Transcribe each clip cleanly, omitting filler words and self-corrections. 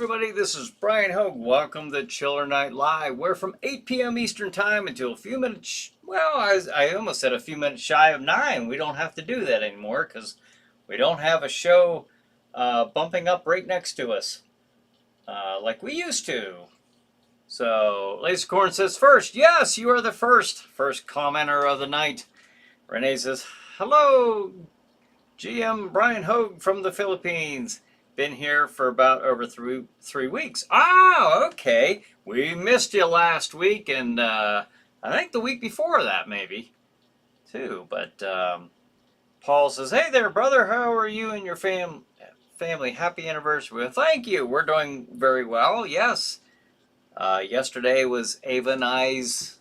everybody, this is Brian Hogue. Welcome to Chiller Night Live. We're from 8 p.m. Eastern Time until a few minutes, I almost said a few minutes shy of 9. We don't have to do that anymore because we don't have a show bumping up right next to us like we used to. So, Lasercorn says first. Yes, you are the first commenter of the night. Renee says, hello, GM Brian Hogue from the Philippines. Been here for about over three weeks. Ah, okay. We missed you last week, and I think the week before that, maybe, too. But Paul says, hey there, brother. How are you and your family? Happy anniversary. Well, thank you. We're doing very well, yes. Yesterday was Ava and I's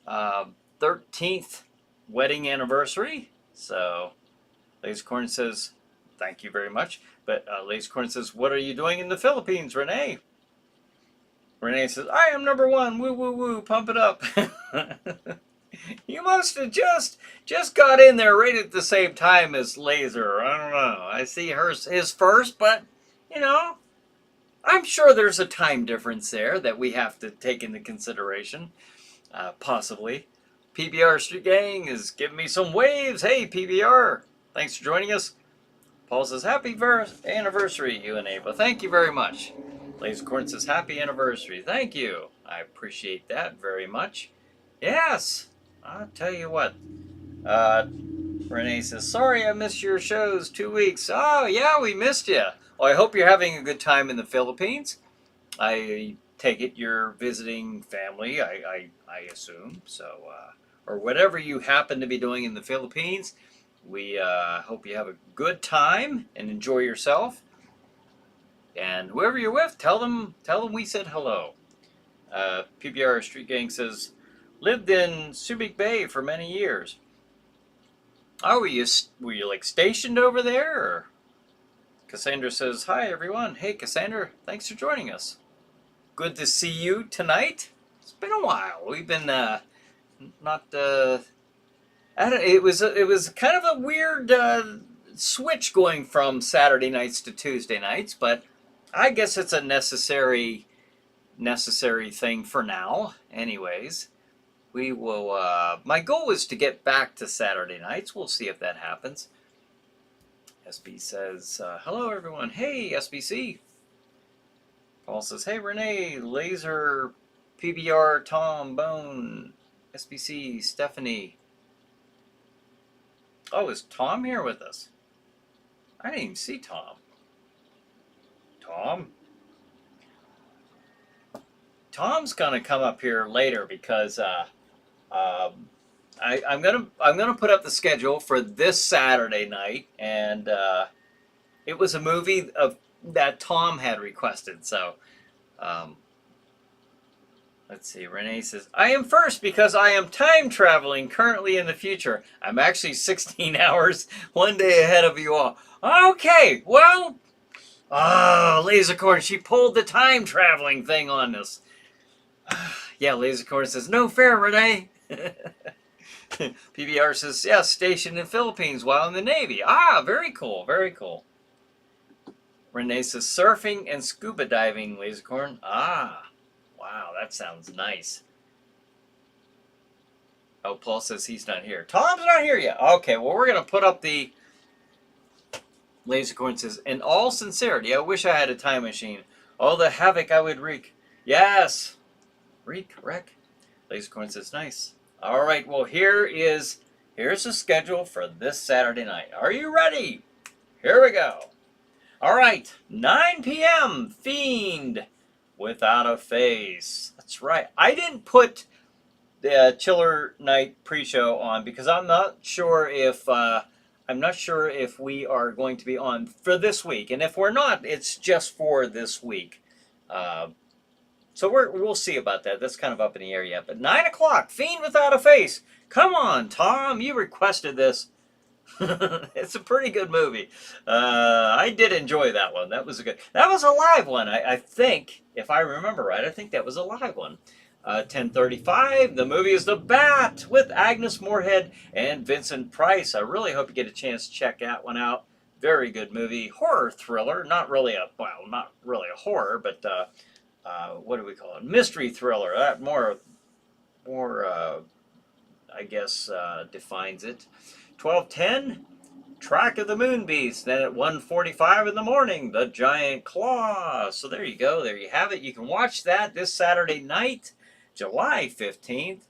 13th wedding anniversary. So, Lasercorn says, thank you very much. But Lasercorn says, what are you doing in the Philippines, Renee? Renee says, I am number one. Woo, woo, woo. Pump it up. You must have just got in there right at the same time as Laser. I don't know. I see his first, but, you know, I'm sure there's a time difference there that we have to take into consideration. Possibly. PBR Street Gang is giving me some waves. Hey, PBR. Thanks for joining us. Paul says, happy anniversary, you and Ava. Thank you very much. Lasercorn says, happy anniversary. Thank you. I appreciate that very much. Yes. I'll tell you what. Renee says, sorry I missed your shows 2 weeks. Oh, yeah, we missed you. Well, I hope you're having a good time in the Philippines. I take it you're visiting family, I assume. So, or whatever you happen to be doing in the Philippines. We hope you have a good time and enjoy yourself. And whoever you're with, tell them we said hello. PBR Street Gang says, lived in Subic Bay for many years. Oh, were you like stationed over there? Or? Cassandra says, hi everyone. Hey Cassandra, thanks for joining us. Good to see you tonight. It's been a while. We've been it was kind of a weird switch going from Saturday nights to Tuesday nights, but I guess it's a necessary thing for now. Anyways, we will. My goal is to get back to Saturday nights. We'll see if that happens. SB says, hello everyone. Hey SBC. Paul says, hey Renee, Laser, PBR, Tom, Bone, SBC, Stephanie. Oh, is Tom here with us? I didn't even see Tom. Tom's gonna come up here later because I'm gonna put up the schedule for this Saturday night, and it was a movie that Tom had requested. So let's see. Renee says, I am first because I am time traveling currently in the future. I'm actually 16 hours one day ahead of you all. Okay, well, Lasercorn, she pulled the time traveling thing on us. Yeah, Lasercorn says, no fair, Renee. PBR says, yeah, stationed in Philippines while in the Navy. Ah, very cool, very cool. Renee says, surfing and scuba diving, Lasercorn. Ah, wow, that sounds nice. Oh, Paul says he's not here. Tom's not here yet. Okay, well, we're going to put up the... Lasercorn says, in all sincerity, I wish I had a time machine. All the havoc I would wreak. Yes. Wreck. Lasercorn says, nice. All right, well, here's the schedule for this Saturday night. Are you ready? Here we go. All right, 9 p.m., Fiend Without a Face. That's right. I didn't put the Chiller Night pre-show on because I'm not sure if we are going to be on for this week. And if we're not, it's just for this week. So we'll see about that. That's kind of up in the air yet. But 9 o'clock, Fiend Without a Face. Come on, Tom. You requested this. It's a pretty good movie. I did enjoy that one. That was a live one. I think, if I remember right, I think that was a live one. 10:35. The movie is The Bat with Agnes Moorehead and Vincent Price. I really hope you get a chance to check that one out. Very good movie, horror thriller. Not really a horror, but what do we call it? Mystery thriller. That more I guess defines it. 12:10. Track of the Moon Beast. Then at 1:45 in the morning, The Giant Claw. So there you go. There you have it. You can watch that this Saturday night, July 15th,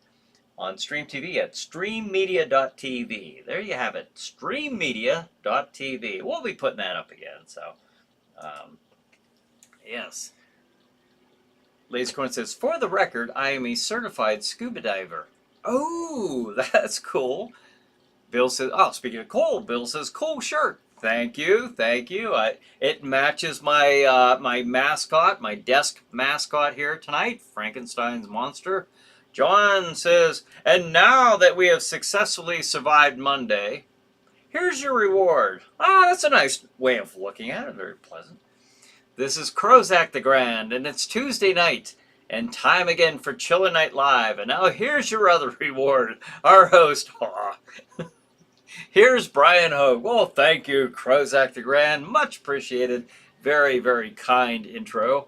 on Stream TV at streammedia.tv. There you have it. Streammedia.tv. We'll be putting that up again. So, yes. Lazy Corn says, for the record, I am a certified scuba diver. Oh, that's cool. Bill says, oh, speaking of cool, Bill says, cool shirt. Thank you, thank you. It matches my my mascot, my desk mascot here tonight, Frankenstein's monster. John says, and now that we have successfully survived Monday, here's your reward. Ah, that's a nice way of looking at it, very pleasant. This is Crozak the Grand, and it's Tuesday night, and time again for ChillerNight Live. And now here's your other reward, our host. Here's Brian Hogue. Well, thank you, Crozak the Grand. Much appreciated. Very, very kind intro.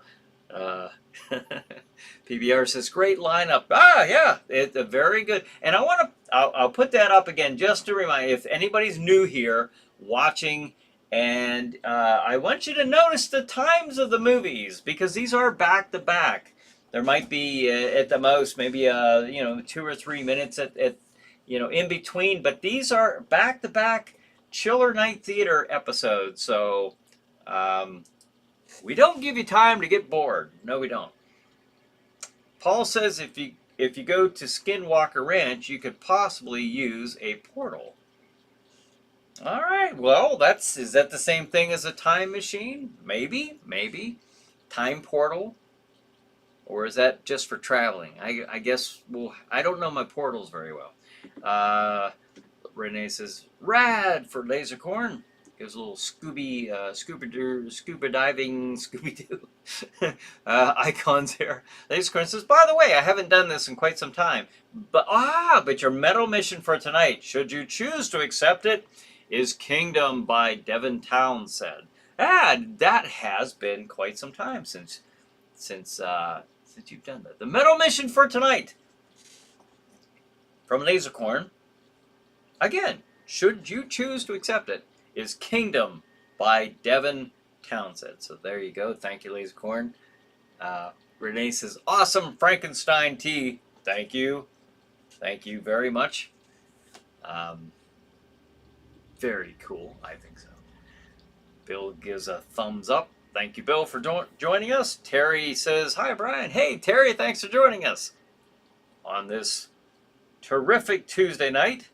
PBR says, great lineup. Ah, yeah, it's very good. And I'll put that up again just to remind, if anybody's new here watching, and I want you to notice the times of the movies, because these are back to back. There might be at the most maybe 2 or 3 minutes at in between, but these are back to back ChillerNight Theater episodes. So we don't give you time to get bored. No, we don't. Paul says if you go to Skinwalker Ranch, you could possibly use a portal. All right. Well, is that the same thing as a time machine? Maybe. Time portal. Or is that just for traveling? I guess, well, I don't know my portals very well. Renee says, rad for Lasercorn. Gives a little scuba diving, Scooby-Doo icons here. Lasercorn says, by the way, I haven't done this in quite some time. But your medal mission for tonight, should you choose to accept it, is Kingdom by Devin Townsend. That has been quite some time since you've done that. The medal mission for tonight from Lasercorn, again, should you choose to accept it, is Kingdom by Devin Townsend. So there you go. Thank you, Lasercorn. Renee says, awesome Frankenstein tea. Thank you. Thank you very much. Very cool. I think so. Bill gives a thumbs up. Thank you, Bill, for joining us. Terry says, hi, Brian. Hey, Terry, thanks for joining us on this terrific Tuesday night.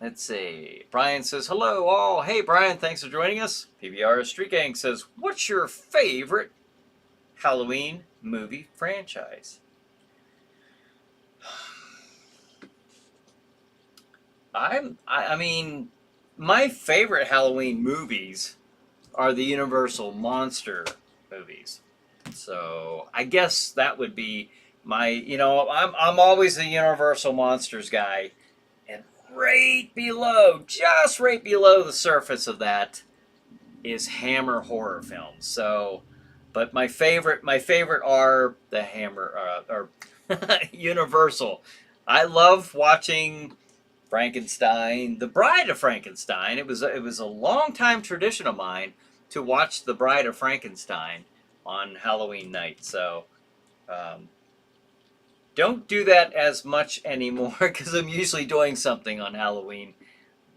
Let's see. Brian says, hello, all. Hey, Brian, thanks for joining us. PBR Street Gang says, what's your favorite Halloween movie franchise? I mean, my favorite Halloween movies are the Universal Monster movies. So I guess that would be my, I'm always a Universal Monsters guy. And just right below the surface of that is Hammer horror films. So, but my favorite are the Hammer, or Universal. I love watching Frankenstein, The Bride of Frankenstein. It was a long time tradition of mine to watch The Bride of Frankenstein on Halloween night. So don't do that as much anymore because I'm usually doing something on Halloween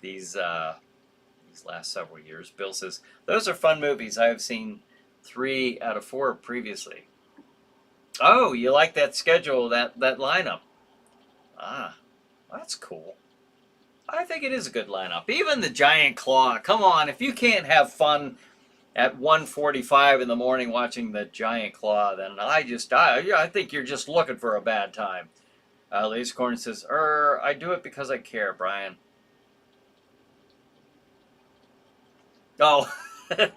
these last several years. Bill says, those are fun movies. I have seen 3 out of 4 previously. Oh, you like that schedule, that lineup. That's cool. I think it is a good lineup. Even the Giant Claw. Come on, if you can't have fun at 1:45 in the morning watching the Giant Claw, then I think you're just looking for a bad time. Lasercorn says, I do it because I care, Brian. Oh,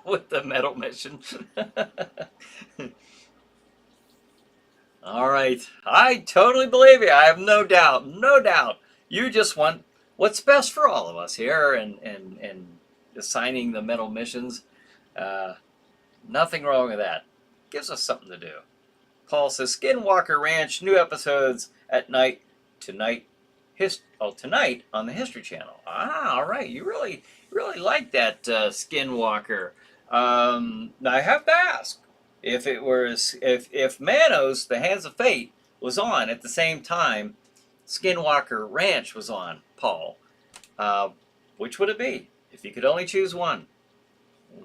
with the medal mission. All right. I totally believe you. I have no doubt. No doubt. You just want what's best for all of us here, and assigning the metal missions. Nothing wrong with that. Gives us something to do. Paul says, Skinwalker Ranch, new episodes at night tonight. Tonight on the History Channel. Ah, all right. You really like that Skinwalker. Now I have to ask if Manos, the Hands of Fate, was on at the same time Skinwalker Ranch was on, Paul, which would it be if you could only choose one?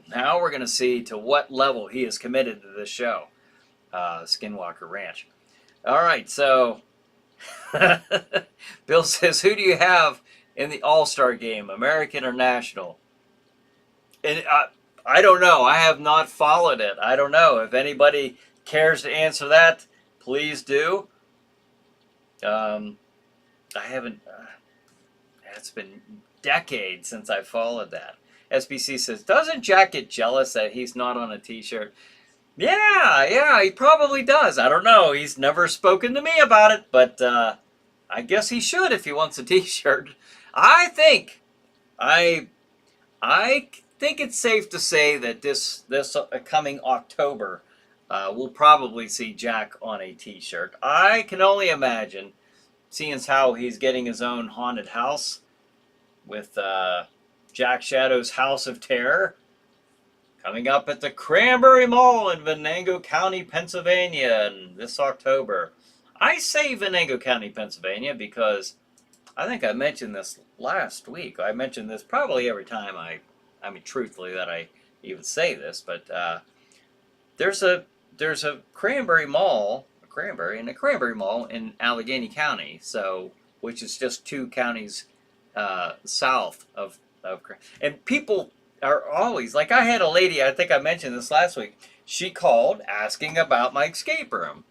Now we're going to see to what level he is committed to this show, Skinwalker Ranch. All right, so Bill says, who do you have in the All-Star game, American or national? And I don't know. I have not followed it. I don't know. If anybody cares to answer that, please do. I haven't. It's been decades since I followed that. SBC says, doesn't Jack get jealous that he's not on a T-shirt? Yeah, he probably does. I don't know. He's never spoken to me about it, but I guess he should if he wants a T-shirt. I think it's safe to say that this coming October, we'll probably see Jack on a T-shirt. I can only imagine, seeing as how he's getting his own haunted house with Jack Shadow's House of Terror, coming up at the Cranberry Mall in Venango County, Pennsylvania, this October. I say Venango County, Pennsylvania, because I think I mentioned this last week. I mentioned this probably every time I mean, truthfully, that I even say this, but there's a Cranberry Mall, a Cranberry Mall in Allegheny County, so which is just 2 counties south of and people are always, like, I had a lady, I think I mentioned this last week, she called asking about my escape room,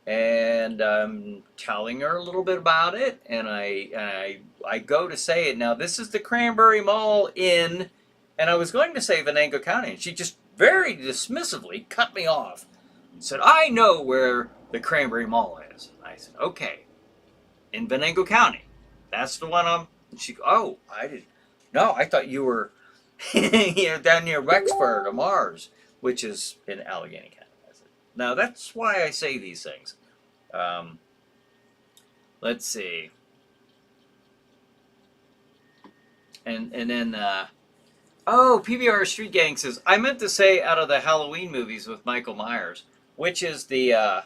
and I'm telling her a little bit about it, and I go to say it. Now, this is the Cranberry Mall in, and I was going to say Venango County, and she just very dismissively cut me off and said, I know where the Cranberry Mall is. I said, okay, in Venango County. That's the one and she, oh, I didn't. No, I thought you were down near Wexford or Mars, which is in Allegheny County. I said, now, that's why I say these things. Let's see. And then, PBR Street Gang says, I meant to say out of the Halloween movies with Michael Myers, which is the,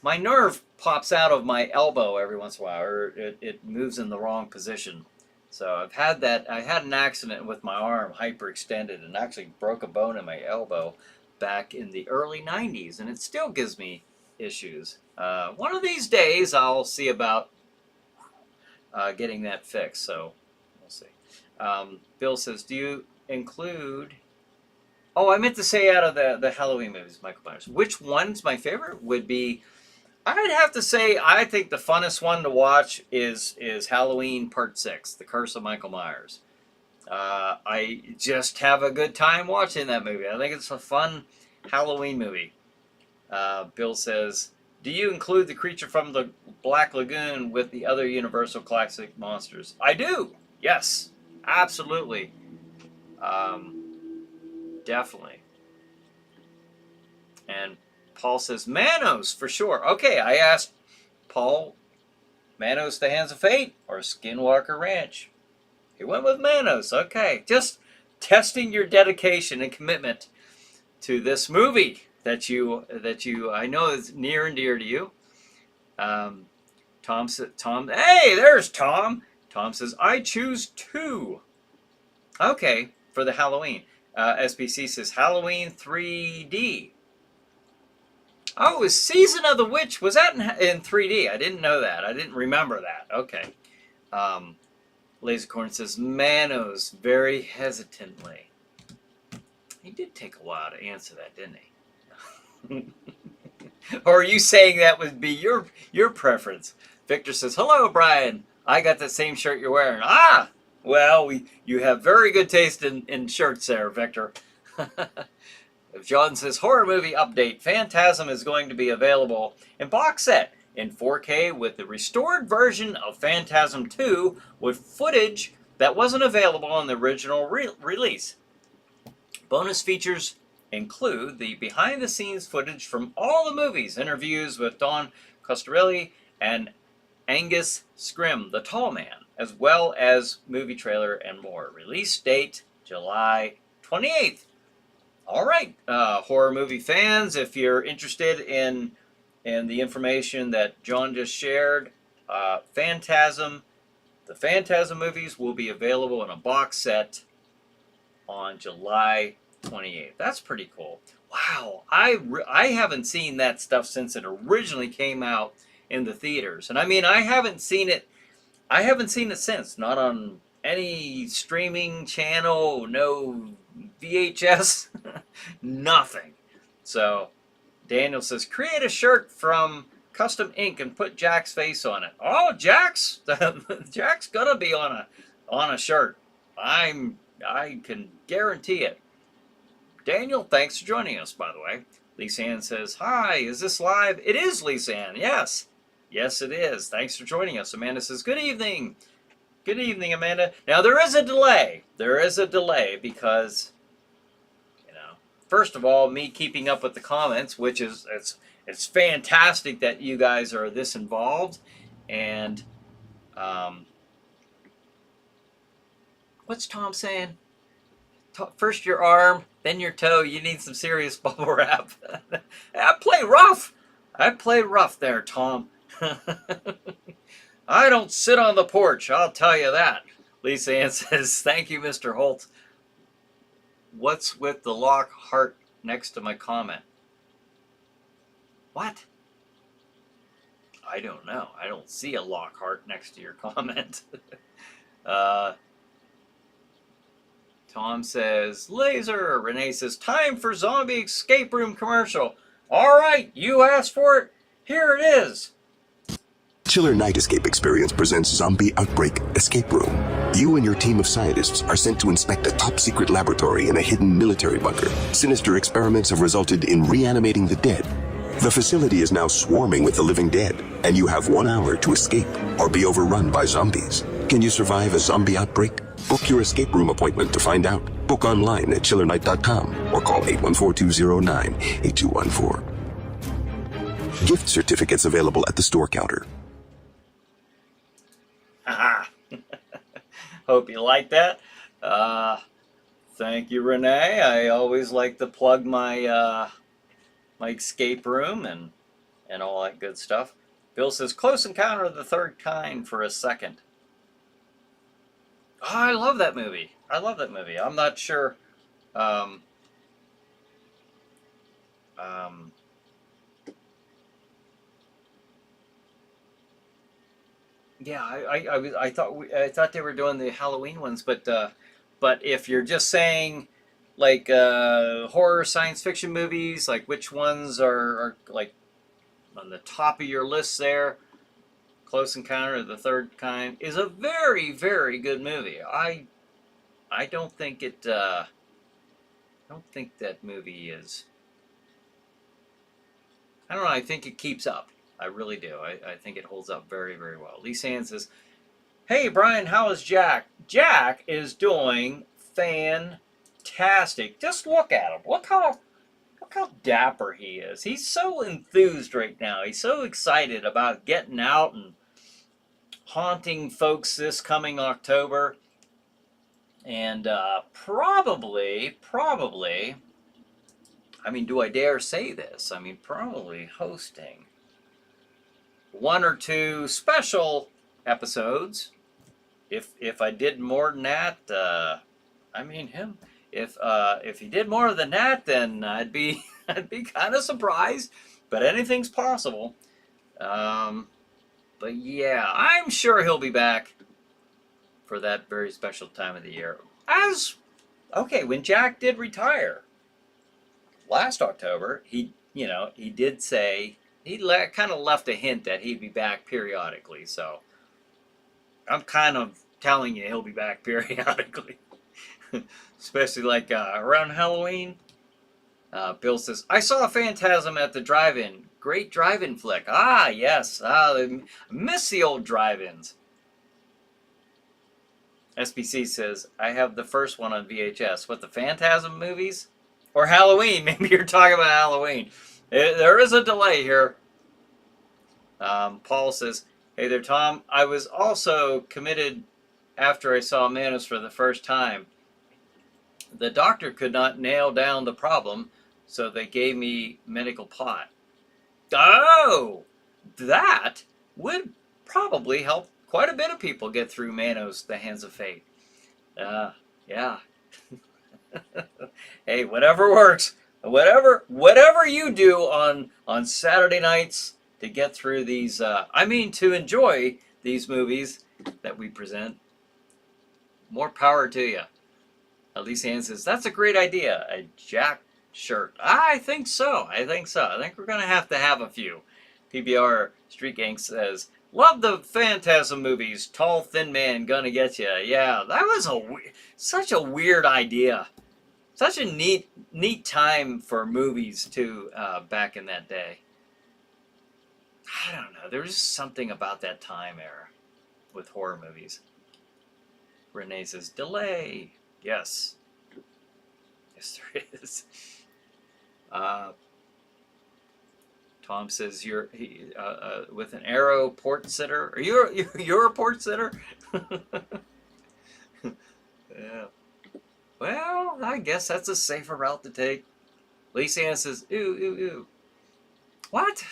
my nerve pops out of my elbow every once in a while, or it moves in the wrong position. So I've had that. I had an accident with my arm hyperextended and actually broke a bone in my elbow back in the early 90s, and it still gives me issues. One of these days I'll see about getting that fixed, so we'll see. Bill says, do you include... Oh, I meant to say out of the Halloween movies, Michael Myers. Which one's my favorite? Would be... I'd have to say, I think the funnest one to watch is Halloween Part 6, The Curse of Michael Myers. I just have a good time watching that movie. I think it's a fun Halloween movie. Bill says, do you include the creature from the Black Lagoon with the other Universal Classic monsters? I do. Yes, absolutely. Definitely. And Paul says, Manos, for sure. Okay, I asked Paul, Manos, the Hands of Fate, or Skinwalker Ranch? He went with Manos. Okay, just testing your dedication and commitment to this movie that you I know is near and dear to you. Tom said, hey, there's Tom. Tom says, I choose 2. Okay, for the Halloween. SBC says, Halloween 3D. Oh, it was Season of the Witch. Was that in 3D? I didn't know that. I didn't remember that. Okay. Lasercorn says, Manos, very hesitantly. He did take a while to answer that, didn't he? Or are you saying that would be your preference? Victor says, hello, Brian. I got the same shirt you're wearing. Ah, well, you have very good taste in shirts there, Victor. John says, horror movie update. Phantasm is going to be available in box set in 4K with the restored version of Phantasm 2 with footage that wasn't available on the original release. Bonus features include the behind-the-scenes footage from all the movies, interviews with Don Coscarelli and Angus Scrimm, the Tall Man, as well as movie trailer and more. Release date, July 28th. All right, horror movie fans, if you're interested in the information that John just shared, Phantasm, the Phantasm movies will be available in a box set on July 28th. That's pretty cool. Wow, I haven't seen that stuff since it originally came out in the theaters. And I mean, I haven't seen it since. Not on any streaming channel, no VHS, nothing. So Daniel says, create a shirt from Custom Ink and put Jack's face on it. Oh, Jack's gonna be on a shirt. I can guarantee it. Daniel, thanks for joining us, by the way. Lisa Ann says, hi, is this live? It is, Lisa Ann, yes. Yes, it is. Thanks for joining us. Amanda says, good evening. Good evening, Amanda. Now, there is a delay. There is a delay because, first of all, me keeping up with the comments, which is, it's fantastic that you guys are this involved. And, what's Tom saying? First your arm, then your toe. You need some serious bubble wrap. I play rough. I play rough there, Tom. I don't sit on the porch, I'll tell you that. Lisa Ann says, thank you, Mr. Holt. What's with the lock heart next to my comment? What? I don't know. I don't see a lock heart next to your comment. Tom says, laser. Renee says, time for zombie escape room commercial. All right, you asked for it. Here it is. ChillerNight Escape Experience presents Zombie Outbreak Escape Room. You and your team of scientists are sent to inspect a top-secret laboratory in a hidden military bunker. Sinister experiments have resulted in reanimating the dead. The facility is now swarming with the living dead, and you have 1 hour to escape or be overrun by zombies. Can you survive a zombie outbreak? Book your escape room appointment to find out. Book online at ChillerNight.com or call 814-209-8214. Gift certificates available at the store counter. Hope you like that. Thank you, Renee. I always like to plug my my escape room and all that good stuff. Bill says, Close Encounter of the Third Kind for a second. Oh, I love that movie. I love that movie. I'm not sure. Yeah, I thought they were doing the Halloween ones, but if you're just saying like horror science fiction movies, like which ones are like on the top of your list there, Close Encounter of the Third Kind is a very, very good movie. I don't think it. I don't think that movie is. I don't know. I think it keeps up. I really do. I think it holds up very, very well. Lisa Ann says, hey, Brian, how is Jack? Jack is doing fantastic. Just look at him. Look how dapper he is. He's so enthused right now. He's so excited about getting out and haunting folks this coming October. And probably, I mean, do I dare say this? I mean, probably hosting 1 or 2 special episodes. If I did more than that, I mean him. If he did more than that, then I'd be kind of surprised. But anything's possible. But yeah, I'm sure he'll be back for that very special time of the year. When Jack did retire last October, he did say. He kind of left a hint that he'd be back periodically, so I'm kind of telling you he'll be back periodically, especially like around Halloween. Bill says, I saw a Phantasm at the drive-in. great drive-in flick. Ah, yes. I miss the old drive-ins. SBC says, I have the first one on VHS. What, the Phantasm movies? Or Halloween. Maybe you're talking about Halloween. There is a delay here. Paul says, hey there, Tom. I was also committed after I saw Manos for the first time. The doctor could not nail down the problem, so they gave me medical pot. Oh, that would probably help quite a bit of people get through Manos, The Hands of Fate. Yeah. Hey, whatever works. Whatever you do on Saturday nights to get through these, to enjoy these movies that we present, more power to you. Lisa Ann says, that's a great idea. A Jack shirt. I think so. I think we're going to have a few. PBR Street Gang says, love the Phantasm movies. Tall, thin man gonna get you. Yeah, that was such a weird idea. Such a neat time for movies, too, back in that day. I don't know. There was just something about that time era with horror movies. Renee says, delay. Yes. Yes, there is. Tom says you're with an arrow port sitter. Are you're a port sitter? Yeah. Well, I guess that's a safer route to take. Lisa Ann says, ooh, ooh, ooh. What?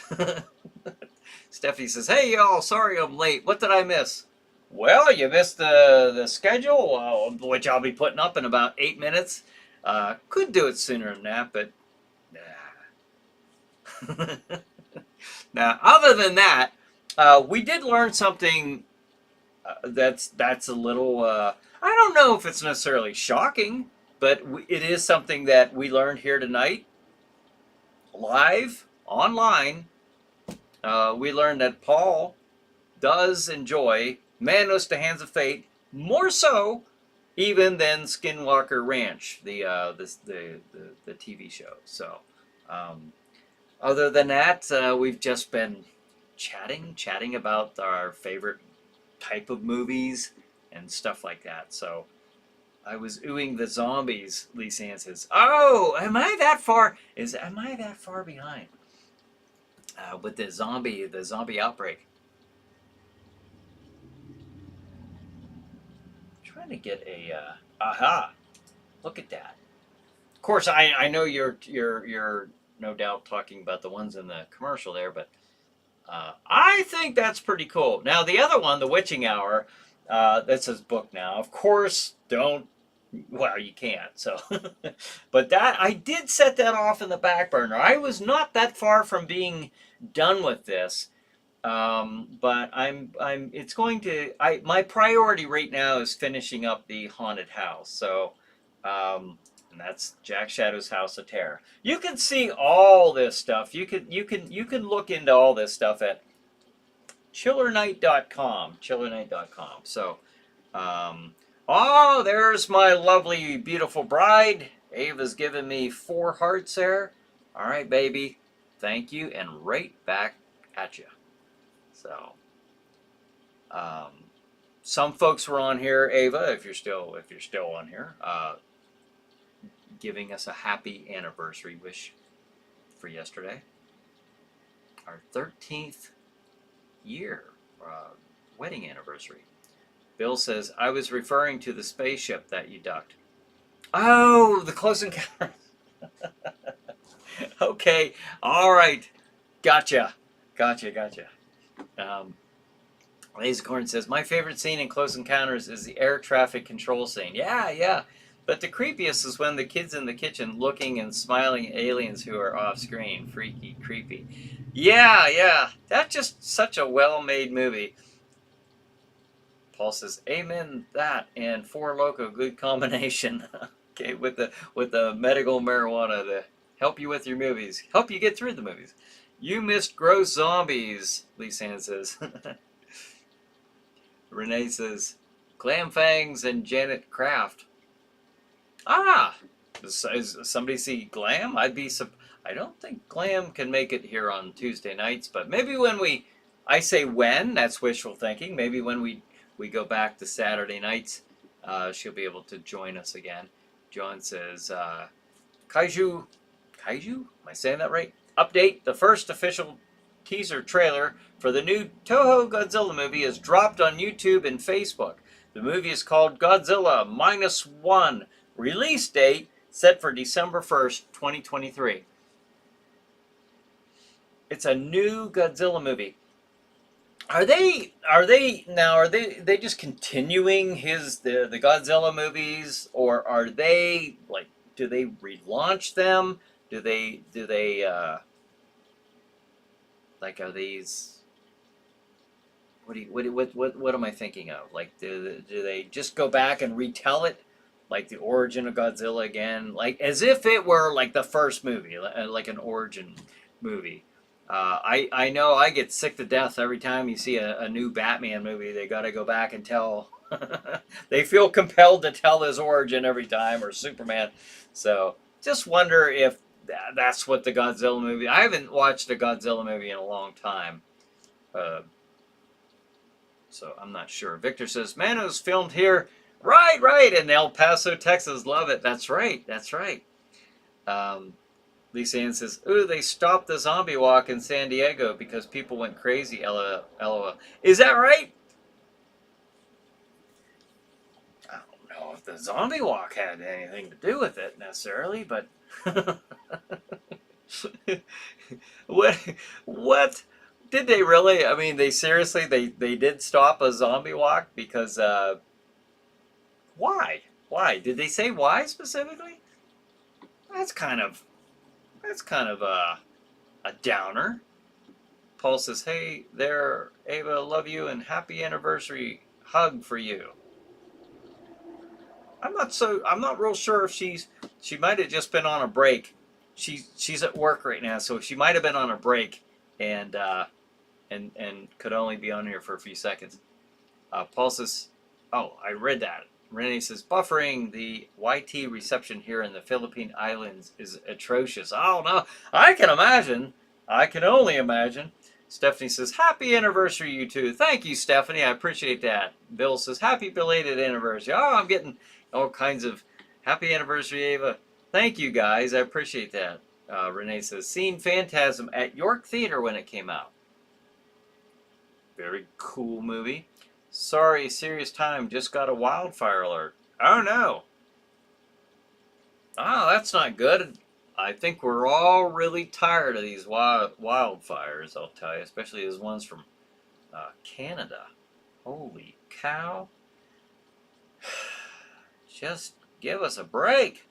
Stephanie says, hey, y'all, sorry I'm late. What did I miss? Well, you missed the schedule, which I'll be putting up in about 8 minutes. Could do it sooner than that, but nah. Now, other than that, we did learn something that's a little, I don't know if it's necessarily shocking, but it is something that we learned here tonight, live, online. We learned that Paul does enjoy Manos, The Hands of Fate, more so even than Skinwalker Ranch, the TV show. So, other than that, we've just been chatting about our favorite type of movies and stuff like that. So, I was oohing the zombies. Lisa Ann says, "Oh, am I that far behind with the zombie outbreak?" Trying to get a aha. Look at that. Of course, I know you're no doubt talking about the ones in the commercial there, but I think that's pretty cool. Now the other one, The Witching Hour, that's his book now. Of course, well, you can't. So, but that I did set that off in the back burner. I was not that far from being done with this. But it's going to, my priority right now is finishing up the haunted house. So, and that's Jack Shadow's House of Terror. You can see all this stuff. You can look into all this stuff at ChillerNight.com. ChillerNight.com. So, oh, there's my lovely, beautiful bride. Ava's giving me 4 hearts there. All right, baby. Thank you, and right back at you. So, some folks were on here, Ava, if you're still on here, giving us a happy anniversary wish for yesterday, our 13th year wedding anniversary. Bill says, I was referring to the spaceship that you ducked. Oh, the Close Encounters. Okay, all right, gotcha. Lasercorn says, my favorite scene in Close Encounters is the air traffic control scene. Yeah. But the creepiest is when the kid's in the kitchen looking and smiling at aliens who are off screen. Freaky, creepy. Yeah. That's just such a well-made movie. Paul says, amen that and Four Loko, good combination. Okay, with the medical marijuana to help you with your movies. Help you get through the movies. You missed Gross Zombies, Lisa Ann says. Renee says, Clam Fangs and Janet Kraft. Ah! Does somebody see Glam? I don't think Glam can make it here on Tuesday nights, but maybe I say when, that's wishful thinking. Maybe when we go back to Saturday nights, she'll be able to join us again. John says, Kaiju, am I saying that right? Update, the first official teaser trailer for the new Toho Godzilla movie is dropped on YouTube and Facebook. The movie is called Godzilla Minus One. Release date set for December 1st, 2023. It's a new Godzilla movie. Are they just continuing the Godzilla movies, or are they like, do they relaunch them? Do they like, are these, what am I thinking of? Like, do they just go back and retell it, like the origin of Godzilla again, like as if it were like the first movie, like an origin movie? I know I get sick to death every time you see a new Batman movie. They got to go back and tell. They feel compelled to tell his origin every time, or Superman. So just wonder if that's what the Godzilla movie. I haven't watched a Godzilla movie in a long time, so I'm not sure. Victor says, "Man, it was filmed here." Right, in El Paso, Texas. Love it. That's right. Lisa Ann says, "Ooh, they stopped the zombie walk in San Diego because people went crazy." LOL. Is that right? I don't know if the zombie walk had anything to do with it necessarily, but what did they really? I mean, they seriously they did stop a zombie walk because why? Why did they say why specifically? That's kind of a downer. Paul says, "Hey there, Ava, love you and happy anniversary. Hug for you." I'm not real sure if she might have just been on a break. She's at work right now, so she might have been on a break and could only be on here for a few seconds. Paul says, "Oh, I read that." Renee says, "Buffering, the YT reception here in the Philippine Islands is atrocious." Oh, no. I can imagine. I can only imagine. Stephanie says, "Happy anniversary, you two." Thank you, Stephanie. I appreciate that. Bill says, "Happy belated anniversary." Oh, I'm getting all kinds of happy anniversary, Ava. Thank you, guys. I appreciate that. Renee says, "Seen Phantasm at York Theater when it came out." Very cool movie. "Sorry, serious time, just got a wildfire alert." Oh no. Oh, that's not good. I think we're all really tired of these wildfires, I'll tell you, especially those ones from Canada. Holy cow. Just give us a break.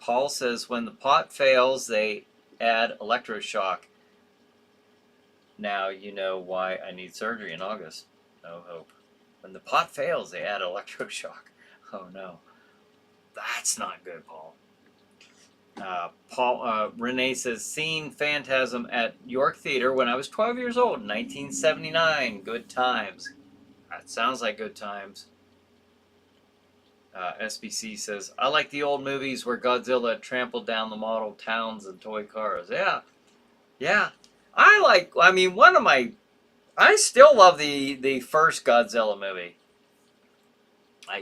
Paul says, "When the pot fails, they add electroshock. Now you know why I need surgery in August. No hope." When the pot fails, they add electroshock. Oh no. That's not good, Paul. Renee says, "Seen Phantasm at York Theater when I was 12 years old, 1979. Good times." That sounds like good times. SBC says, "I like the old movies where Godzilla trampled down the model towns and toy cars." Yeah. I still love the first Godzilla movie. I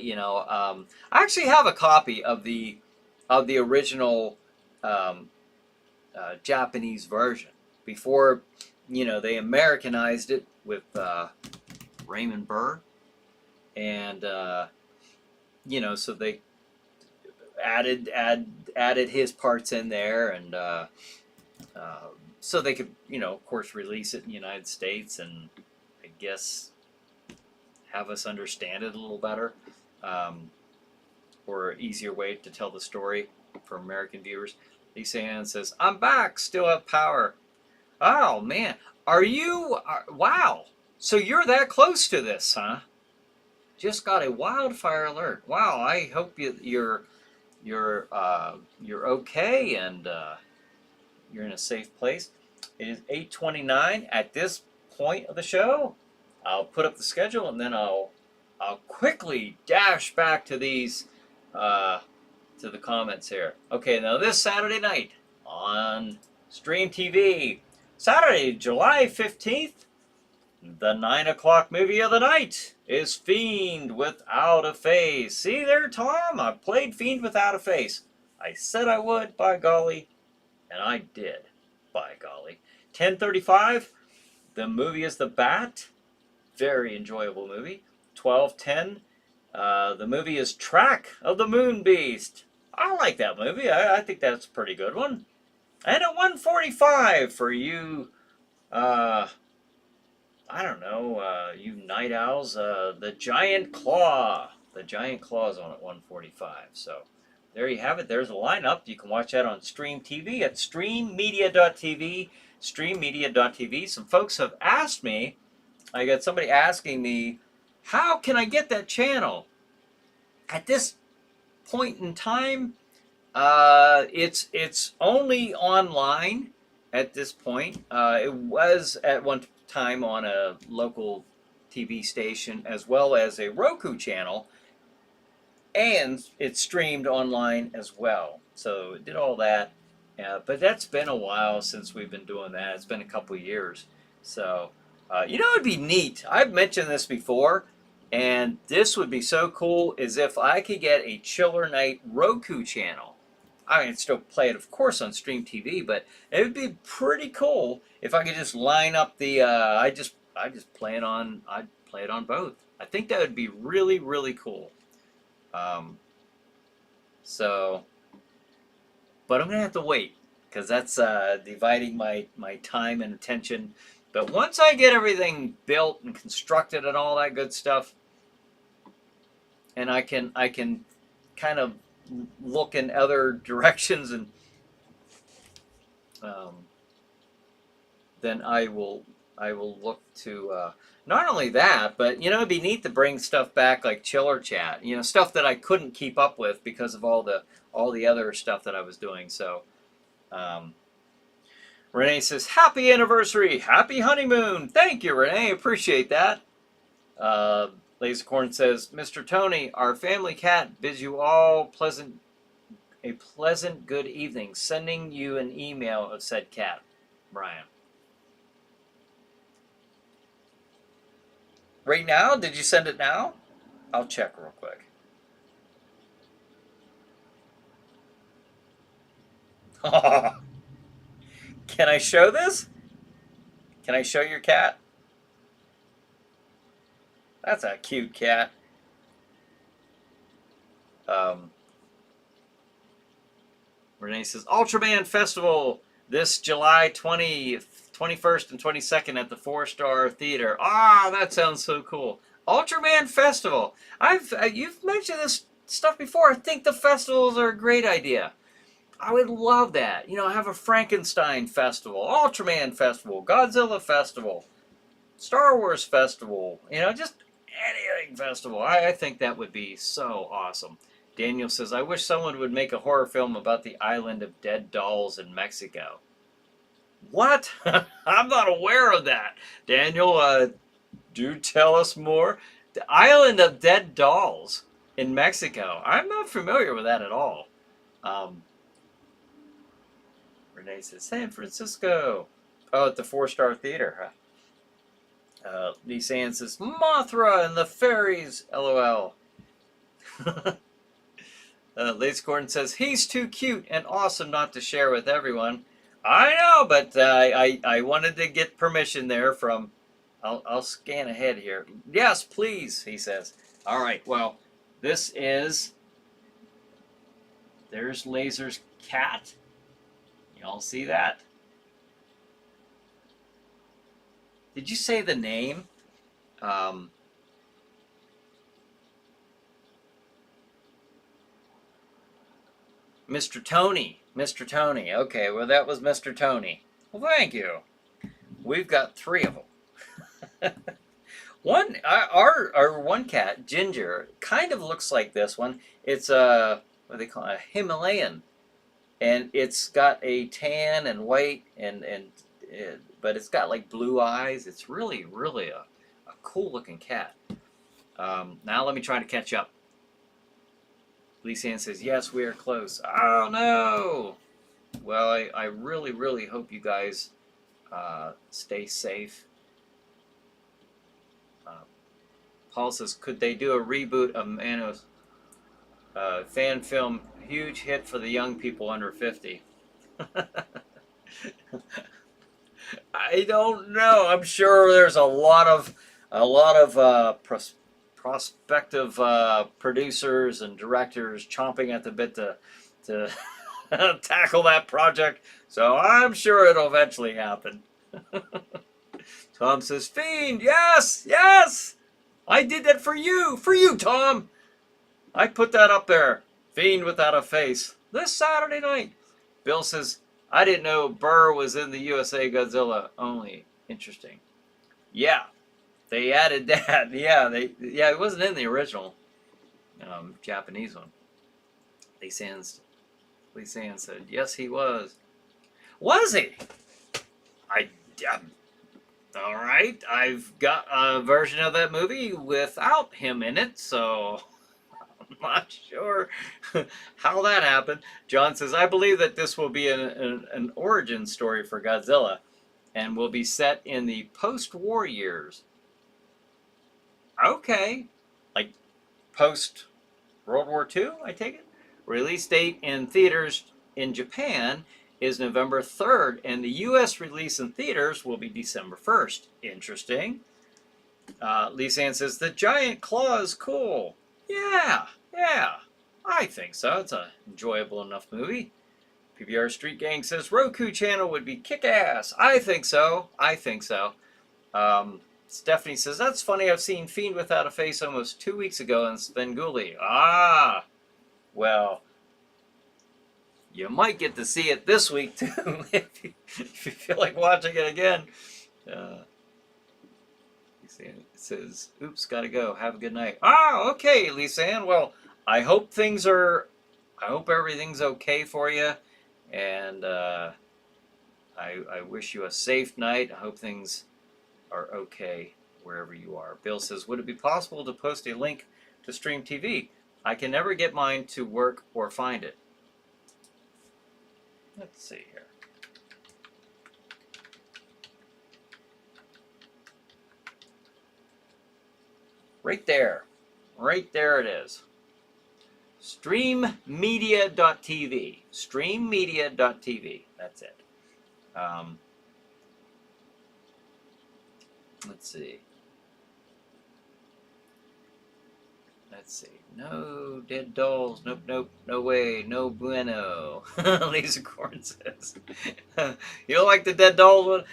actually have a copy of the original Japanese version before they Americanized it with Raymond Burr, and so they added his parts in there, and so they could of course release it in the United States, and I guess have us understand it a little better, or an easier way to tell the story for American viewers. Lisa Ann says, "I'm back, still have power." Oh man, wow, so you're that close to this, huh? Just got a wildfire alert. Wow, I hope you're okay, and you're in a safe place. It is 8:29 at this point of the show. I'll put up the schedule, and then I'll quickly dash back to these to the comments here. Okay, now this Saturday night, on Stream TV. Saturday, July 15th, the 9 o'clock movie of the night is Fiend Without a Face. See there, Tom? I played Fiend Without a Face. I said I would, by golly, and I did, by golly. 10:35, the movie is The Bat. Very enjoyable movie. 12:10, the movie is Track of the Moon Beast. I like that movie. I think that's a pretty good one. And at 1:45 for you, I don't know, you night owls, the Giant Claw. The Giant Claw is on at 1:45. So there you have it. There's a lineup. You can watch that on Stream TV at streammedia.tv. Streammedia.tv. Some folks have asked me, I got somebody asking me, how can I get that channel? At this point in time, it's only online at this point. It was at one time on a local TV station as well as a Roku channel, and it's streamed online as well. So it did all that, but that's been a while since we've been doing that. It's been a couple years. So, it'd be neat. I've mentioned this before, and this would be so cool, is if I could get a ChillerNight Roku channel. I mean, I'd still play it, of course, on Stream TV, but it would be pretty cool if I could just line up the. I just play it on. I'd play it on both. I think that would be really, really cool. But I'm gonna have to wait because that's dividing my time and attention. But once I get everything built and constructed and all that good stuff, and I can kind of look in other directions, and then I will look to not only that, but it'd be neat to bring stuff back like Chiller Chat, stuff that I couldn't keep up with because of all the other stuff that I was doing. So Renee says, happy anniversary, happy honeymoon. Thank you, Renee, appreciate that. Lasercorn says, Mr. Tony, our family cat bids you all a pleasant good evening. Sending you an email of said cat, Brian. Right now? Did you send it now? I'll check real quick. Can I show this? Can I show your cat? That's a cute cat. Renee says, Ultraman Festival this July 21st and 22nd at the 4-Star Theater. Ah, that sounds so cool. Ultraman Festival. You've mentioned this stuff before. I think the festivals are a great idea. I would love that. Have a Frankenstein Festival, Ultraman Festival, Godzilla Festival, Star Wars Festival. Just anything festival. I think that would be so awesome. Daniel says, I wish someone would make a horror film about the island of dead dolls in Mexico. What? I'm not aware of that. Daniel, do tell us more. The island of dead dolls in Mexico. I'm not familiar with that at all. Renee says, San Francisco. Oh, at the 4-Star Theater, huh? Lisa Ann says, Mothra and the fairies, LOL. Lacecorn says, he's too cute and awesome not to share with everyone. I know, but I wanted to get permission there from, I'll scan ahead here. Yes, please, he says. All right, well, there's Laser's cat. Y'all see that? Did you say the name? Mr. Tony. Mr. Tony. Okay, well, that was Mr. Tony. Well, thank you. We've got 3 of them. Our one cat, Ginger, kind of looks like this one. It's what do they call it? A Himalayan. And it's got a tan and white, but it's got like blue eyes. It's really, really a cool looking cat. Now let me try to catch up. Lisa Ann says, yes, we are close. Oh, no. Well, I really, really hope you guys stay safe. Uh, Paul says, could they do a reboot of Manos fan film? Huge hit for the young people under 50. I don't know. I'm sure there's a lot of prospective producers and directors chomping at the bit to tackle that project. So I'm sure it'll eventually happen. Tom says, Fiend, yes, yes, I did that for you, Tom. I put that up there. Fiend without a face this Saturday night. Bill says, I didn't know Burr was in the USA Godzilla only. Interesting. Yeah, they added that. Yeah, it wasn't in the original Japanese one. Lee Sands said, yes, he was. Was he? I all right. I've got a version of that movie without him in it, so I'm not sure how that happened. John says, I believe that this will be an origin story for Godzilla and will be set in the post-war years. Okay. Like post-World War II, I take it? Release date in theaters in Japan is November 3rd, and the U.S. release in theaters will be December 1st. Interesting. Lee San says, the giant claw is cool. Yeah, I think so. It's an enjoyable enough movie. PBR Street Gang says, Roku channel would be kick-ass. I think so. Stephanie says, that's funny. I've seen Fiend Without a Face almost 2 weeks ago in Svengoolie. Ah, well, you might get to see it this week, too, if you feel like watching it again. It says, oops, gotta go. Have a good night. Ah, okay, Lisanne. Well, I hope everything's okay for you. And I wish you a safe night. I hope things are okay wherever you are. Bill says, would it be possible to post a link to Stream TV? I can never get mine to work or find it. Let's see here. Right there it is. Streammedia.tv. Streammedia.tv. That's it. Let's see. No dead dolls. Nope. No way. No bueno. Lasercorn says. You don't like the dead dolls one?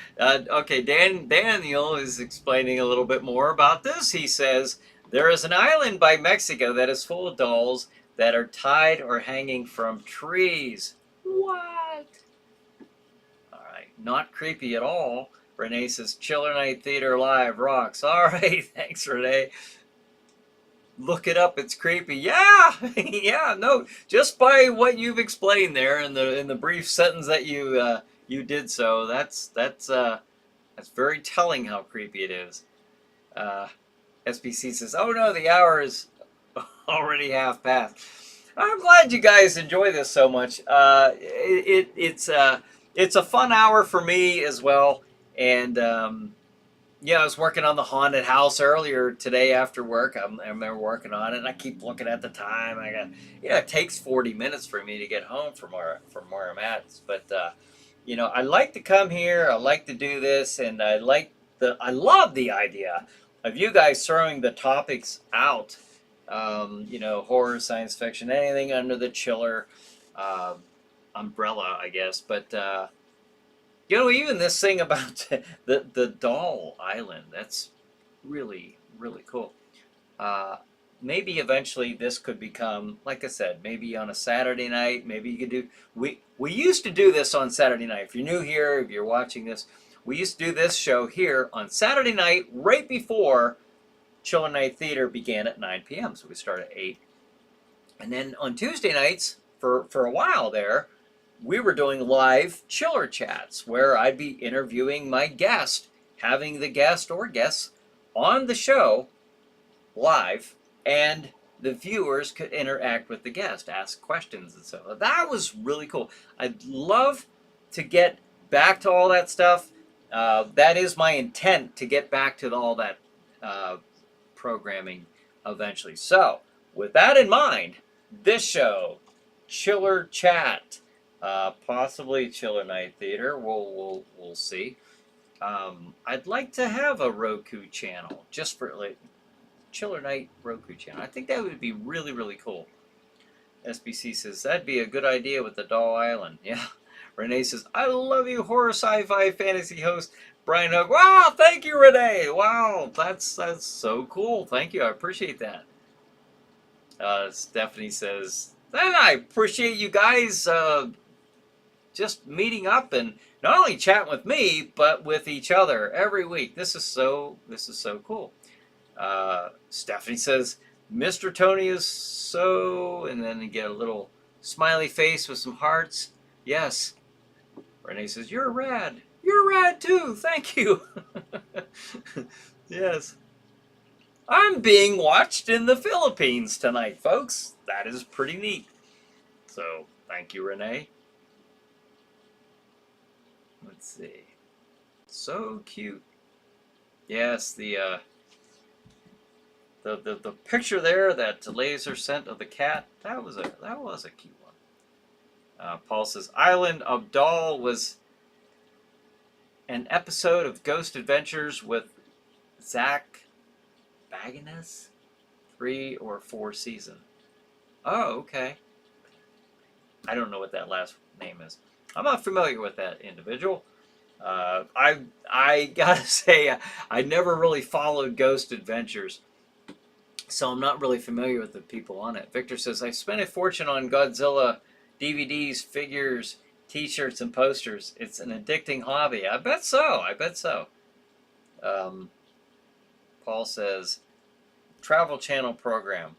Okay, Daniel is explaining a little bit more about this. He says, there is an island by Mexico that is full of dolls that are tied or hanging from trees. What? All right. Not creepy at all. Renee says, ChillerNight Theater Live rocks. All right. Thanks, Renee. Look it up. It's creepy. Yeah. Yeah. No. Just by what you've explained there in the brief sentence that you did so, that's very telling how creepy it is. SBC says, "Oh no, the hour is already half past." I'm glad you guys enjoy this so much. It's a fun hour for me as well, and yeah, I was working on the haunted house earlier today after work. I remember working on it, and I keep looking at the time. I got, it takes 40 minutes for me to get home from where I'm at. But I like to come here. I like to do this, and I love the idea of you guys throwing the topics out. Horror, science fiction, anything under the chiller umbrella, I guess. But even this thing about the doll island, that's really, really cool. Maybe eventually this could become, like I said, maybe on a Saturday night. Maybe you could do. We used to do this on Saturday night. If you're new here, if you're watching this, we used to do this show here on Saturday night, right before ChillerNight Theater began at 9 p.m. So we started at 8. And then on Tuesday nights, for a while there, we were doing live chiller chats where I'd be interviewing my guest, having the guest or guests on the show live, and the viewers could interact with the guest, ask questions and so that was really cool. I'd love to get back to all that stuff. That is my intent, to get back to all that programming eventually. So, with that in mind, this show, Chiller Chat, possibly Chiller Night Theater. We'll see. I'd like to have a Roku channel just for like Chiller Night Roku channel. I think that would be really, really cool. SBC says that'd be a good idea with the Doll Island. Yeah. Renee says, I love you, horror sci-fi fantasy host Brian Hook. Wow, thank you, Renee. Wow, that's so cool. Thank you. I appreciate that. Stephanie says, and I appreciate you guys just meeting up and not only chatting with me, but with each other every week. This is so cool. Stephanie says, Mr. Tony is so, and then you get a little smiley face with some hearts. Yes. Renee says, you're rad. You're rad too. Thank you. Yes. I'm being watched in the Philippines tonight, folks. That is pretty neat. So, thank you, Renee. Let's see. So cute. Yes, the picture there that Laser sent of the cat, that was a cute one. Paul says, Island of Doll was an episode of Ghost Adventures with Zach Bagginess, 3 or 4 season. Oh, okay. I don't know what that last name is. I'm not familiar with that individual. I gotta say, I never really followed Ghost Adventures, so I'm not really familiar with the people on it. Victor says, I spent a fortune on Godzilla DVDs, figures, t-shirts, and posters. It's an addicting hobby. I bet so. I bet so. Paul says, Travel Channel program.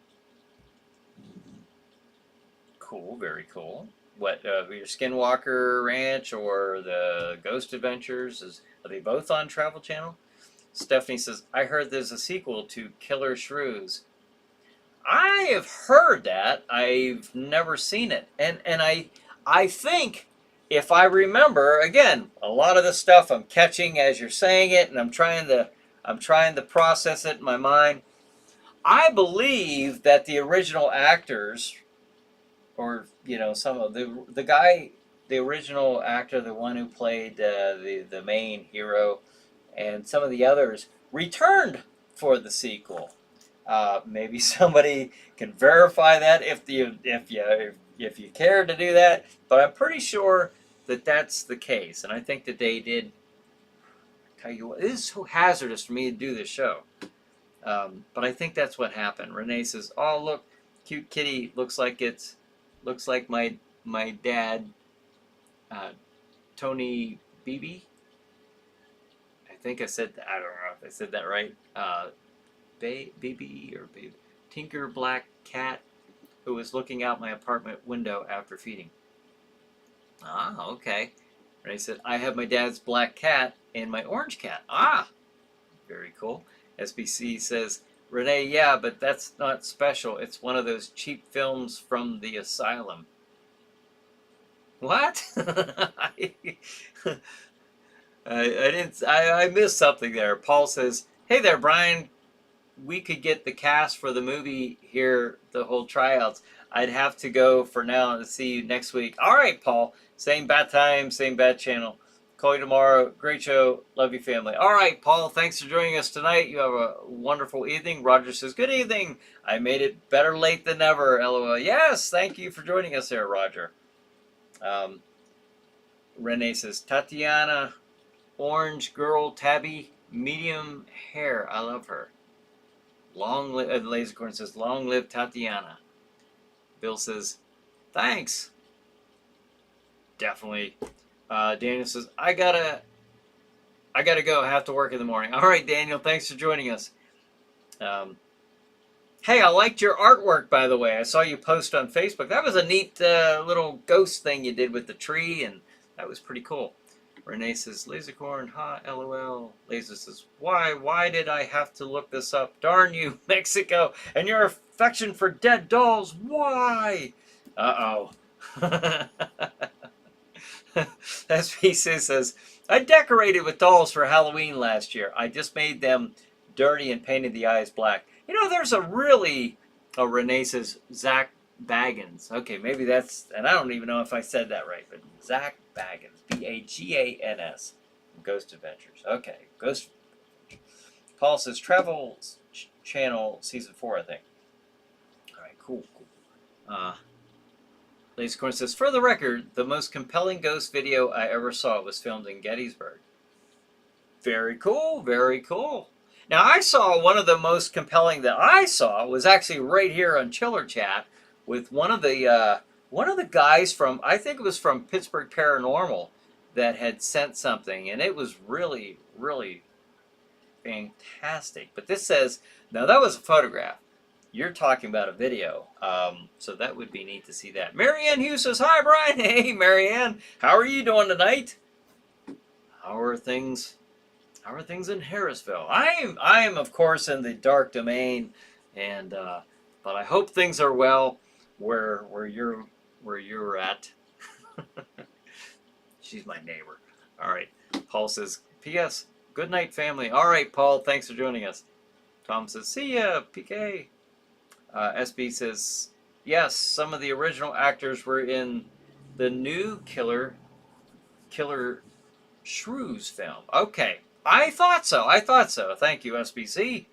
Cool, very cool. What, your Skinwalker Ranch or the Ghost Adventures, are they both on Travel Channel? Stephanie says, I heard there's a sequel to Killer Shrews. I have heard that. I've never seen it. And I think, if I remember, again, a lot of the stuff I'm catching as you're saying it, and I'm trying to process it in my mind. I believe that the original actors, or some of the original actor, the one who played the main hero, and some of the others returned for the sequel. Maybe somebody can verify that if you care to do that, but I'm pretty sure that that's the case, and I think that they did. Tell you what, it is so hazardous for me to do this show, but I think that's what happened. Renee says, "Oh, look, cute kitty. Looks like my dad, Tony Beebe." I think I said that. I don't know if I said that right. Beebe or Baby. Tinker Black Cat, who was looking out my apartment window after feeding. Ah, okay. Renee said, I have my dad's black cat and my orange cat. Ah, very cool. SBC says, Renee, yeah, but that's not special. It's one of those cheap films from the asylum. What? I missed something there. Paul says, hey there, Brian. We could get the cast for the movie here, the whole tryouts. I'd have to go for now and see you next week. All right, Paul. Same bat time, same bat channel. Call you tomorrow. Great show. Love you, family. All right, Paul. Thanks for joining us tonight. You have a wonderful evening. Roger says, good evening. I made it better late than never. LOL. Yes, thank you for joining us there, Roger. Renee says, Tatiana, orange girl, tabby, medium hair. I love her. Long live, Lasercorn says, long live Tatiana. Bill says, thanks. Definitely. Daniel says, I gotta go. I have to work in the morning. All right, Daniel, thanks for joining us. Hey, I liked your artwork, by the way. I saw you post on Facebook. That was a neat little ghost thing you did with the tree, and that was pretty cool. Renee says, Lasercorn, ha, lol. Laser says, why did I have to look this up? Darn you, Mexico, and your affection for dead dolls, why? Uh-oh. SPC says, I decorated with dolls for Halloween last year. I just made them dirty and painted the eyes black. You know, there's a really... Oh, Renee says, Zach Baggins. Okay, maybe that's... And I don't even know if I said that right, but Zach Baggins. B-A-G-A-N-S. Ghost Adventures. Okay, Ghost... Paul says, Travel Channel Season 4, I think. All right, cool. Lasercorn says, for the record, the most compelling ghost video I ever saw was filmed in Gettysburg. Very cool, very cool. Now, I saw one of the most compelling that I saw was actually right here on Chiller Chat with one of the guys from, I think it was from Pittsburgh Paranormal, that had sent something, and it was really, really fantastic. But this says, now that was a photograph. You're talking about a video, so that would be neat to see that. Marianne Hughes says, hi, Brian. Hey, Marianne. How are you doing tonight? How are things in Harrisville? I am, of course, in the dark domain, and but I hope things are well where you're at. She's my neighbor. All right. Paul says, P.S. Good night, family. All right, Paul. Thanks for joining us. Tom says, see ya, PK. SB says, yes, some of the original actors were in the new Killer Shrews film. Okay. I thought so. Thank you, SBC.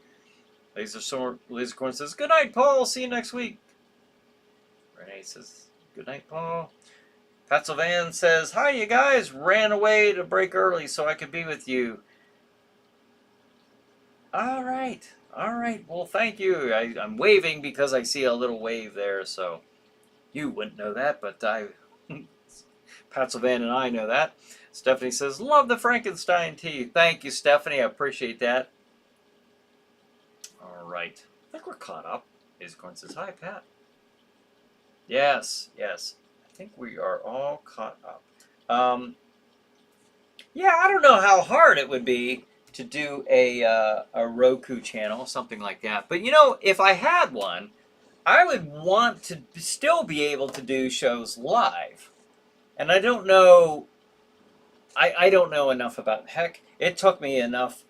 Lasercorn says, good night, Paul. See you next week. Renee says, good night, Paul. Pat Sylvan says, hi, you guys. Ran away to break early so I could be with you. All right. Well, thank you. I'm waving because I see a little wave there, so you wouldn't know that, but Pat Sylvan and I know that. Stephanie says, love the Frankenstein tea. Thank you, Stephanie. I appreciate that. All right. I think we're caught up. Lasercorn says, hi, Pat. Yes. I think we are all caught up. Yeah, I don't know how hard it would be to do a Roku channel, something like that. But, you know, if I had one, I would want to still be able to do shows live. And I don't know... I don't know enough about... Heck, it took me enough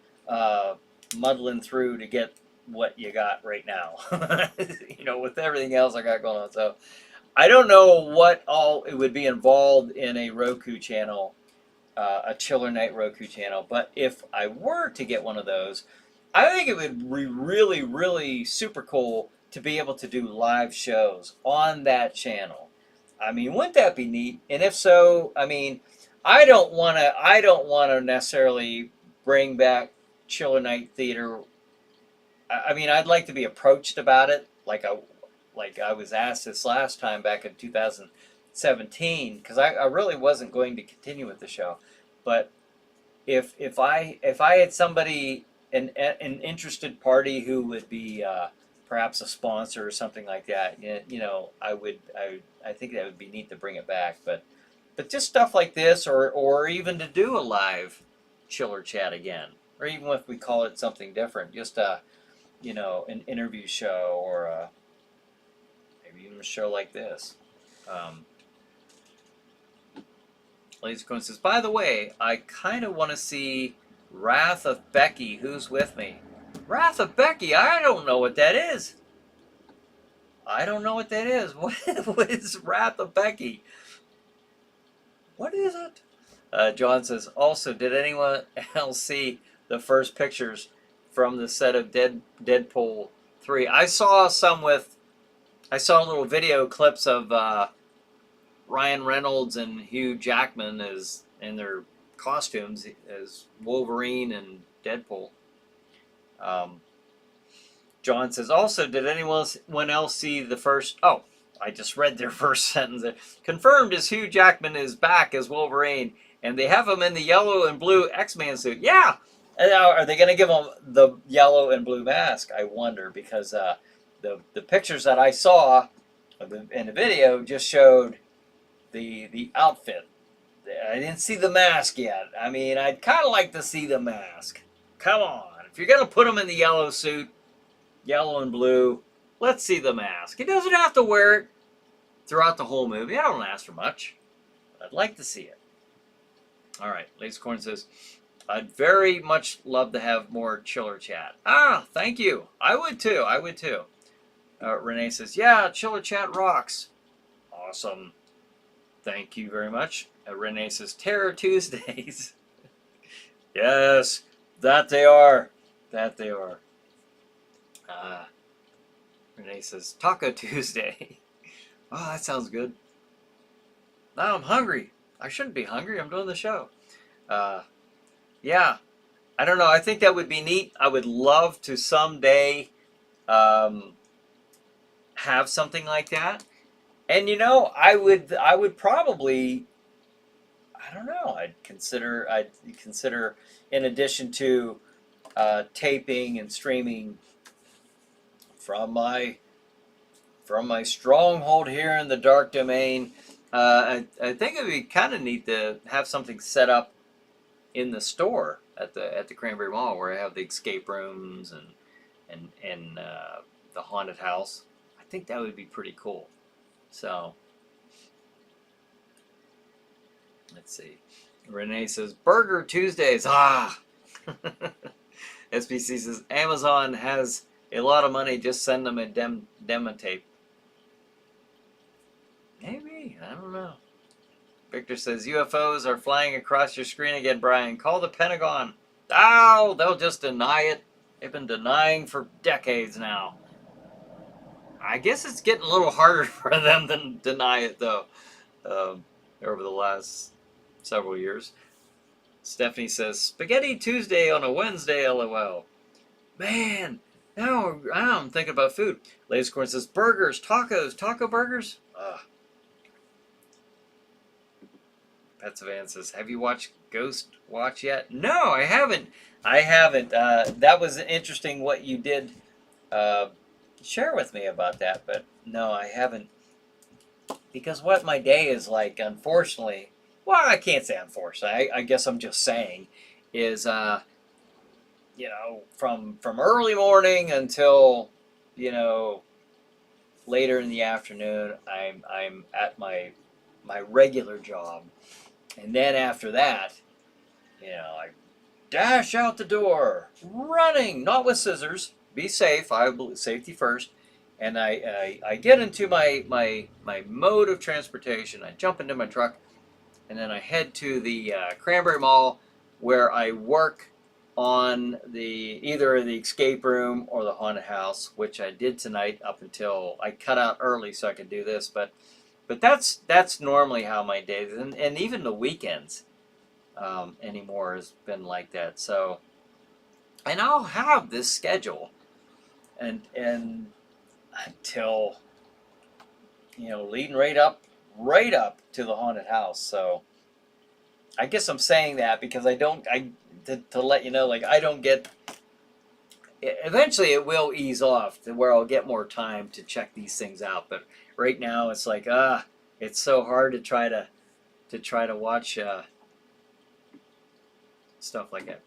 muddling through to get what you got right now. You know, with everything else I got going on. So, I don't know what all it would be involved in a Roku channel, a ChillerNight Roku channel. But if I were to get one of those, I think it would be really, really super cool to be able to do live shows on that channel. I mean, wouldn't that be neat? And if so, I mean... I don't want to necessarily bring back ChillerNight Theater. I mean, I'd like to be approached about it, like I was asked this last time back in 2017, because I really wasn't going to continue with the show. But if I had somebody, an interested party who would be perhaps a sponsor or something like that, you know, I think that would be neat to bring it back, but just stuff like this, or even to do a live Chiller Chat again, or even if we call it something different, just you know, an interview show, or maybe even a show like this. Lasercorn says, by the way, I kind of want to see Wrath of Becky. Who's with me? Wrath of Becky? I don't know what that is. What is Wrath of Becky? What is it? John says, also, did anyone else see the first pictures from the set of Deadpool 3? I saw little video clips of Ryan Reynolds and Hugh Jackman as in their costumes as Wolverine and Deadpool. John says, also, did anyone else see the first... Oh, I just read their first sentence. Confirmed as Hugh Jackman is back as Wolverine, and they have him in the yellow and blue X-Man suit. Yeah! Are they going to give him the yellow and blue mask? I wonder, because the pictures that I saw in the video just showed the outfit. I didn't see the mask yet. I mean, I'd kind of like to see the mask. Come on. If you're going to put him in the yellow suit, yellow and blue, let's see the mask. He doesn't have to wear it throughout the whole movie. I don't ask for much. I'd like to see it. All right. Lace Corn says, I'd very much love to have more chiller chat. Ah, thank you. I would too. I would too. Renee says, yeah, chiller chat rocks. Awesome. Thank you very much. Renee says, Terror Tuesdays. Yes, that they are. That they are. Renee says, Taco Tuesday. Oh, that sounds good. Now I'm hungry. I shouldn't be hungry. I'm doing the show. Yeah. I don't know. I think that would be neat. I would love to someday have something like that. And you know, I would probably, I don't know, I'd consider in addition to taping and streaming from my stronghold here in the dark domain, I think it would be kind of neat to have something set up in the store at the Cranberry Mall where I have the escape rooms and the haunted house. I think that would be pretty cool. So let's see. Renee says Burger Tuesdays. Ah. SBC says Amazon has a lot of money. Just send them a demo tape. Maybe, I don't know. Victor says UFOs are flying across your screen again, Brian. Call the Pentagon. Oh, they'll just deny it. They've been denying for decades now. I guess it's getting a little harder for them to deny it, though, over the last several years. Stephanie says, Spaghetti Tuesday on a Wednesday, LOL. Man, now I'm thinking about food. Latest Corn says, burgers, tacos, taco burgers. Ugh. Pet Savan says, have you watched Ghost Watch yet? No, I haven't. That was interesting what you did share with me about that, but no, I haven't. Because what my day is like, unfortunately, well, I can't say unfortunately, I guess I'm just saying, is, you know, from early morning until, you know, later in the afternoon, I'm at my regular job. And then after that, you know, I dash out the door, running, not with scissors. Be safe. I believe safety first. And I get into my mode of transportation. I jump into my truck, and then I head to the Cranberry Mall, where I work on either the escape room or the haunted house, which I did tonight up until I cut out early so I could do this. But that's normally how my days, and even the weekends anymore has been like that. So, and I'll have this schedule, and until, you know, leading right up to the haunted house. So I guess I'm saying that because to let you know, like, I don't get. Eventually, it will ease off to where I'll get more time to check these things out. But right now, it's like it's so hard to try to watch stuff like that.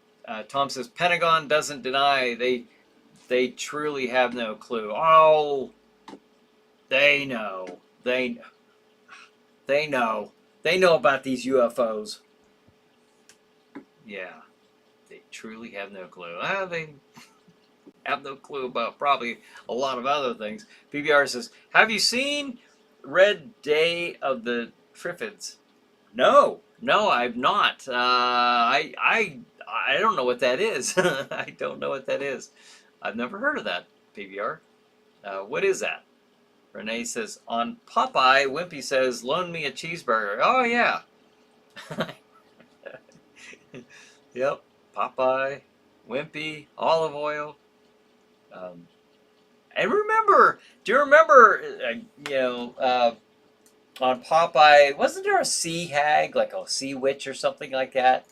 Tom says Pentagon doesn't deny they truly have no clue. Oh, they know. They know about these UFOs. Yeah, they truly have no clue. They have no clue about probably a lot of other things. PBR says, have you seen Red Day of the Triffids? No, I've not. I don't know what that is. I don't know what that is. I've never heard of that, PBR. What is that? Renee says, on Popeye, Wimpy says, loan me a cheeseburger. Oh, yeah. Yep, Popeye, Wimpy, olive oil. And do you remember, on Popeye, wasn't there a sea hag, like a sea witch or something like that?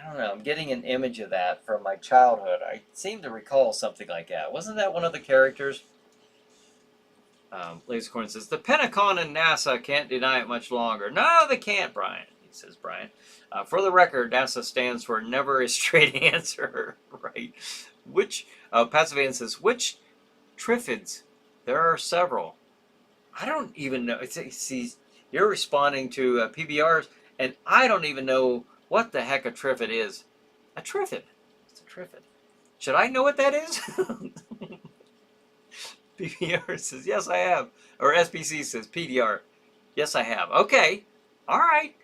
I don't know, I'm getting an image of that from my childhood. I seem to recall something like that. Wasn't that one of the characters? Lasercorn says, the Pentagon and NASA can't deny it much longer. No, they can't, Brian. says Brian. For the record, NASA stands for never a straight answer, right? Which, Patsivan says, which Triffids? There are several. I don't even know. See, you're responding to PBRs, and I don't even know what the heck a Triffid is. A Triffid. What's a Triffid? Should I know what that is? PBR says, yes, I have. Or SBC says, PDR. Yes, I have. Okay. All right.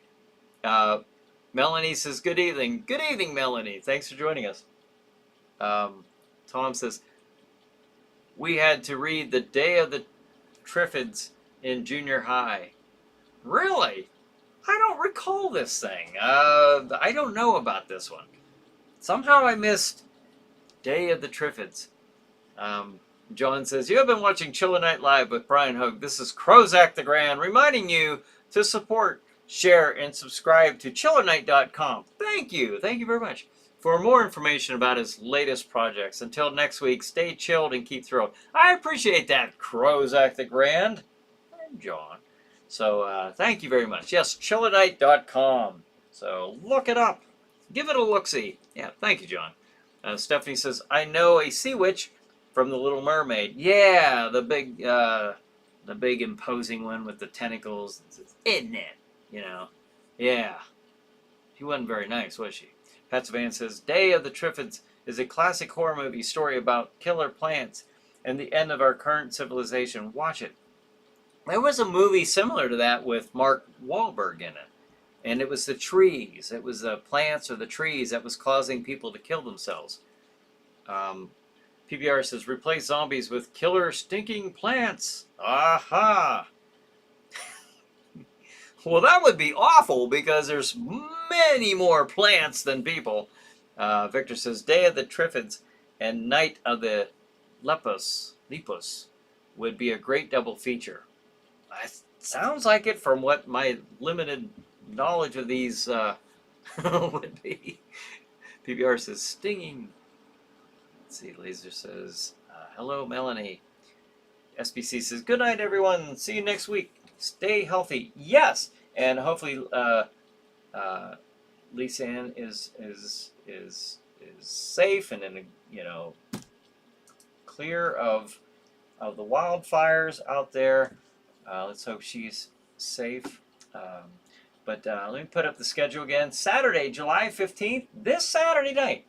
Melanie says, good evening. Good evening, Melanie. Thanks for joining us. Tom says, we had to read The Day of the Triffids in junior high. Really? I don't recall this thing. I don't know about this one. Somehow I missed Day of the Triffids. John says, you have been watching ChillerNight Live with Brian Hogue. This is Crozak the Grand reminding you to support, share, and subscribe to ChillerNight.com. Thank you. Thank you very much. For more information about his latest projects. Until next week, stay chilled and keep thrilled. I appreciate that, Crozak the Grand. I'm John. So thank you very much. Yes, ChillerNight.com. So look it up. Give it a look-see. Yeah, thank you, John. Stephanie says, I know a sea witch from The Little Mermaid. Yeah, the big imposing one with the tentacles. Isn't it? You know. Yeah. She wasn't very nice, was she? Patsivan says, Day of the Triffids is a classic horror movie story about killer plants and the end of our current civilization. Watch it. There was a movie similar to that with Mark Wahlberg in it. And it was the trees. It was the plants or the trees that was causing people to kill themselves. PBR says, replace zombies with killer stinking plants. Aha! Well, that would be awful because there's many more plants than people. Victor says, Day of the Triffids and Night of the Lepus would be a great double feature. Sounds like it from what my limited knowledge of these would be. PBR says, stinging. Let's see, Laser says, hello, Melanie. SBC says, good night, everyone. See you next week. Stay healthy. Yes, and hopefully Lisanne is safe and in clear of the wildfires out there. Let's hope she's safe. But let me put up the schedule again. Saturday, July 15th, this Saturday night.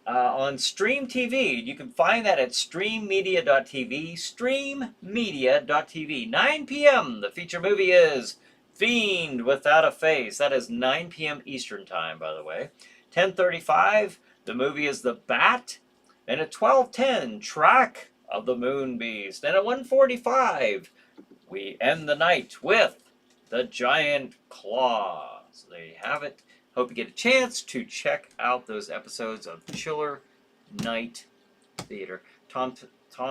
On Stream TV. You can find that at streammedia.tv. Streammedia.tv. 9 p.m. The feature movie is Fiend Without a Face. That is 9 p.m. Eastern Time, by the way. 10:35, the movie is The Bat. And at 12:10, Track of the Moon Beast. And at 1:45, we end the night with The Giant Claw. So there you have it. Hope you get a chance to check out those episodes of Chiller Night Theater. Tom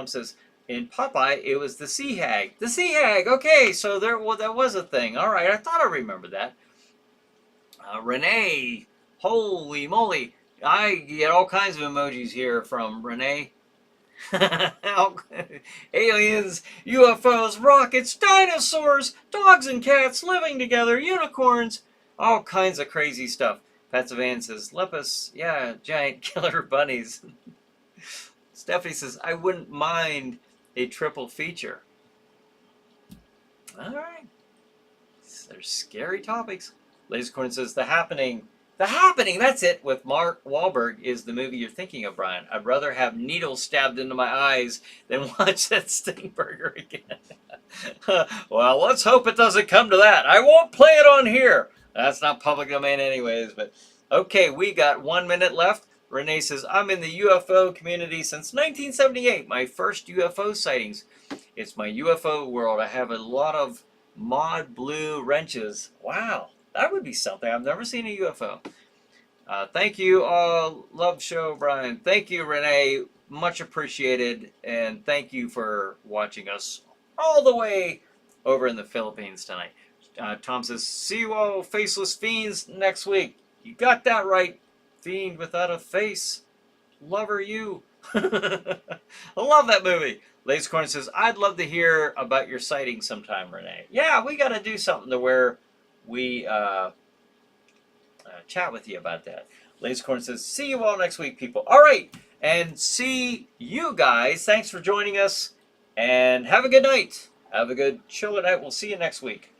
says, in Popeye, it was the Sea Hag. The Sea Hag! Okay, so that was a thing. All right, I thought I remembered that. Renee, holy moly. I get all kinds of emojis here from Renee. Aliens, UFOs, rockets, dinosaurs, dogs and cats living together, unicorns. All kinds of crazy stuff. Patsivan says, Lepus, yeah, giant killer bunnies. Stephanie says, I wouldn't mind a triple feature. All right. There's scary topics. Lasercorn says, The Happening. The Happening, that's it, with Mark Wahlberg is the movie you're thinking of, Brian. I'd rather have needles stabbed into my eyes than watch that Stingburger again. Well, let's hope it doesn't come to that. I won't play it on here. That's not public domain anyways, but okay, we got 1 minute left. Renee says, I'm in the UFO community since 1978, my first UFO sightings. It's my UFO world. I have a lot of mod blue wrenches. Wow, that would be something. I've never seen a UFO. Thank you all. Love show, Brian. Thank you, Renee. Much appreciated. And thank you for watching us all the way over in the Philippines tonight. Tom says, see you all faceless fiends next week. You got that right. Fiend without a face. Lover you. I love that movie. Lasercorn says, I'd love to hear about your sighting sometime, Renee. Yeah, we got to do something to where we chat with you about that. Lace Corn says, see you all next week, people. All right. And see you guys. Thanks for joining us. And have a good night. Have a good chiller night. We'll see you next week.